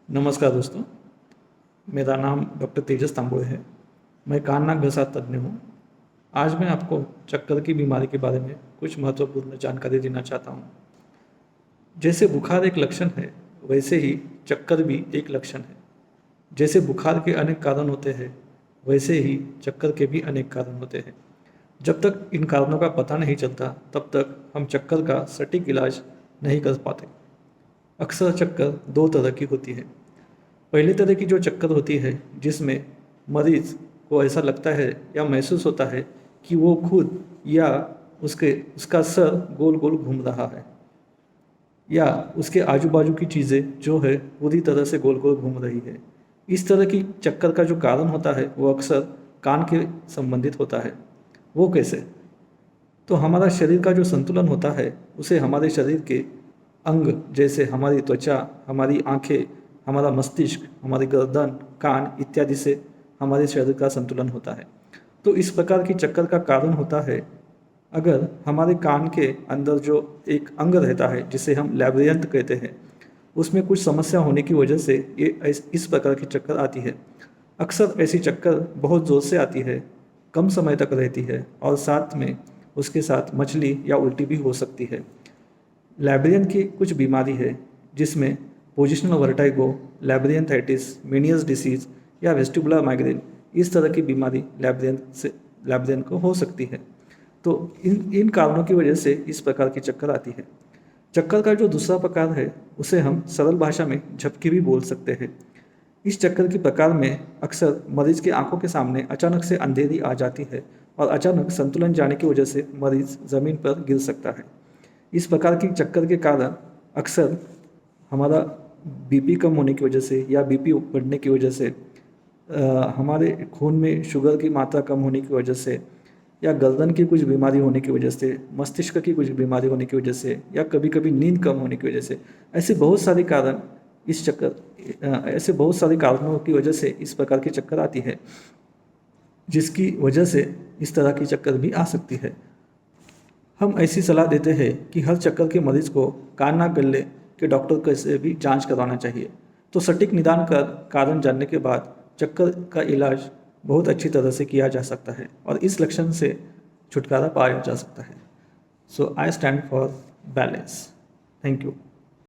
नमस्कार दोस्तों, मेरा नाम डॉक्टर तेजस तांबोळे है। मैं कान नाक घसा तज्ञ हूँ। आज मैं आपको चक्कर की बीमारी के बारे में कुछ महत्वपूर्ण जानकारी देना चाहता हूँ। जैसे बुखार एक लक्षण है, वैसे ही चक्कर भी एक लक्षण है। जैसे बुखार के अनेक कारण होते हैं, वैसे ही चक्कर के भी अनेक कारण होते हैं। जब तक इन कारणों का पता नहीं चलता, तब तक हम चक्कर का सटीक इलाज नहीं कर पाते। अक्सर चक्कर दो तरह की होती है। पहली तरह की जो चक्कर होती है, जिसमें मरीज को ऐसा लगता है या महसूस होता है कि वो खुद या उसका सर गोल गोल घूम रहा है, या उसके आजू बाजू की चीज़ें जो है पूरी तरह से गोल गोल घूम रही है। इस तरह की चक्कर का जो कारण होता है वो अक्सर कान के संबंधित होता है। वो कैसे? तो हमारा शरीर का जो संतुलन होता है, उसे हमारे शरीर के अंग जैसे हमारी त्वचा, हमारी आँखें, हमारा मस्तिष्क, हमारी गर्दन, कान इत्यादि से हमारे शरीर का संतुलन होता है। तो इस प्रकार की चक्कर का कारण होता है, अगर हमारे कान के अंदर जो एक अंग रहता है जिसे हम लैब्रियंथ कहते हैं, उसमें कुछ समस्या होने की वजह से ये इस प्रकार की चक्कर आती है। अक्सर ऐसी चक्कर बहुत ज़ोर से आती है, कम समय तक रहती है और साथ में उसके साथ मछली या उल्टी भी हो सकती है। लैब्रियंथ की कुछ बीमारी है जिसमें पोजिशनल वर्टाइगो, लैब्रियंथाइटिस, मेनियस डिसीज या वेस्टिबुलर माइग्रेन, इस तरह की बीमारी लैब्रियंथ को हो सकती है। तो इन कारणों की वजह से इस प्रकार की चक्कर आती है। चक्कर का जो दूसरा प्रकार है, उसे हम सरल भाषा में झपकी भी बोल सकते हैं। इस चक्कर के प्रकार में अक्सर मरीज की आंखों के सामने अचानक से अंधेरी आ जाती है और अचानक संतुलन जाने की वजह से मरीज ज़मीन पर गिर सकता है। इस प्रकार की चक्कर के कारण अक्सर हमारा बीपी कम होने की वजह से या बीपी बढ़ने की वजह से, हमारे खून में शुगर की मात्रा कम होने की वजह से, या गर्दन की कुछ बीमारी होने की वजह से, मस्तिष्क की कुछ बीमारी होने की वजह से, या कभी कभी नींद कम होने की वजह से, ऐसे बहुत सारे कारणों की वजह से इस प्रकार की चक्कर आती है, जिसकी वजह से इस तरह की चक्कर भी आ सकती है। हम ऐसी सलाह देते हैं कि हर चक्कर के मरीज को कान नाक गले के डॉक्टर से भी जांच करवाना चाहिए। तो सटीक निदान कर कारण जानने के बाद चक्कर का इलाज बहुत अच्छी तरह से किया जा सकता है और इस लक्षण से छुटकारा पाया जा सकता है। So I stand for balance. Thank you.